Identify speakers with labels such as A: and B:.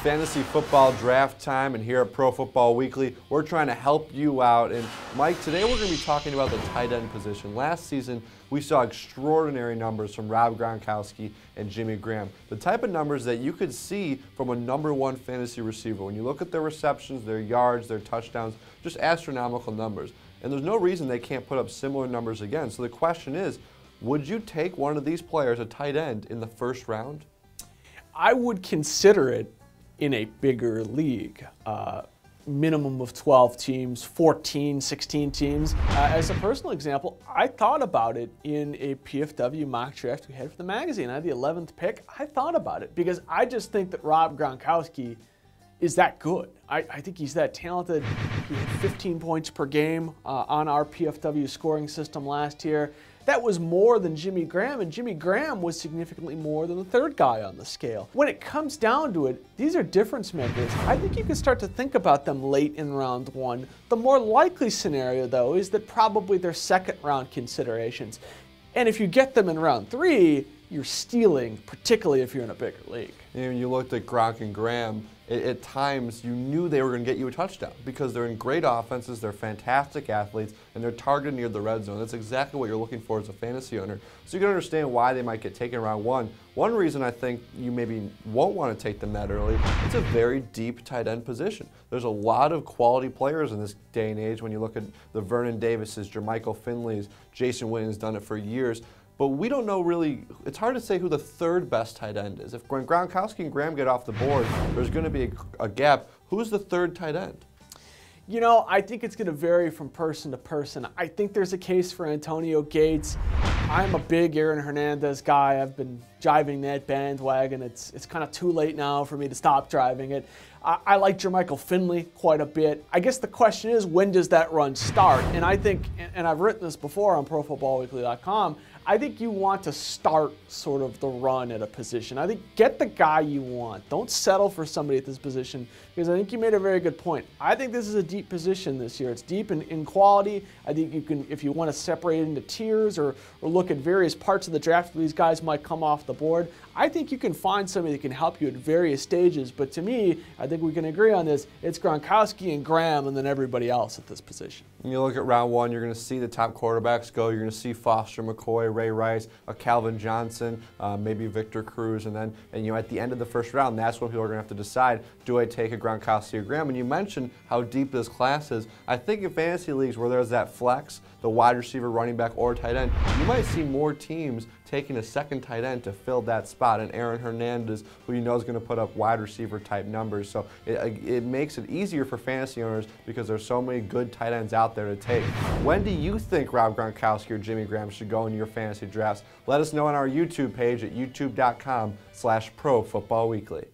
A: fantasy football draft time, and here at Pro Football Weekly, we're trying to help you out. And Mike, today we're going to be talking about the tight end position. Last season, we saw extraordinary numbers from Rob Gronkowski and Jimmy Graham. The type of numbers that you could see from a #1 fantasy receiver. When you look at their receptions, their yards, their touchdowns, just astronomical numbers. And there's no reason they can't put up similar numbers again. So the question is, would you take one of these players, a tight end, in the first round?
B: I would consider it in a bigger league. Minimum of 12 teams, 14, 16 teams. As a personal example, I thought about it in a PFW mock draft we had for the magazine. I had the 11th pick. I thought about it because I just think that Rob Gronkowski is that good. I think he's that talented. He had 15 points per game on our PFW scoring system last year. That was more than Jimmy Graham, and Jimmy Graham was significantly more than the third guy on the scale. When it comes down to it, these are difference makers. I think you can start to think about them late in round one. The more likely scenario, though, is that probably they're second round considerations. And if you get them in round 3, you're stealing, particularly if you're in a bigger league.
A: And you looked at Gronk and Graham, at times you knew they were going to get you a touchdown because they're in great offenses, they're fantastic athletes, and they're targeted near the red zone. That's exactly what you're looking for as a fantasy owner. So you can understand why they might get taken in round 1. One reason I think you maybe won't want to take them that early, it's a very deep tight end position. There's a lot of quality players in this day and age when you look at the Vernon Davises, Jermichael Finleys, Jason Witten's done it for years. But we don't know really, it's hard to say who the third best tight end is. If Gronkowski and Graham get off the board, there's going to be a gap. Who's the third tight end?
B: You know, I think it's going to vary from person to person. I think there's a case for Antonio Gates. I'm a big Aaron Hernandez guy. I've been driving that bandwagon. It's kind of too late now for me to stop driving it. I like Jermichael Finley quite a bit. I guess the question is, when does that run start? And I think, and I've written this before on ProFootballWeekly.com, I think you want to start sort of the run at a position. I think get the guy you want. Don't settle for somebody at this position, because I think you made a very good point. I think this is a deep position this year. It's deep in quality. I think you can, if you want to separate it into tiers or look at various parts of the draft where these guys might come off the board, I think you can find somebody that can help you at various stages. But to me, I think we can agree on this. It's Gronkowski and Graham and then everybody else at this position.
A: When you look at round 1, you're going to see the top quarterbacks go. You're going to see Foster McCoy, Ray Rice, Calvin Johnson, maybe Victor Cruz, and you know, at the end of the first round, that's when people are going to have to decide, do I take a Gronkowski or Graham? And you mentioned how deep this class is. I think in fantasy leagues where there's that flex, the wide receiver, running back, or tight end, you might see more teams taking a second tight end to fill that spot. And Aaron Hernandez, who you know is going to put up wide receiver type numbers. So it makes it easier for fantasy owners because there's so many good tight ends out there to take. When do you think Rob Gronkowski or Jimmy Graham should go in your fantasy drafts? Let us know on our YouTube page at youtube.com/ProFootballWeekly.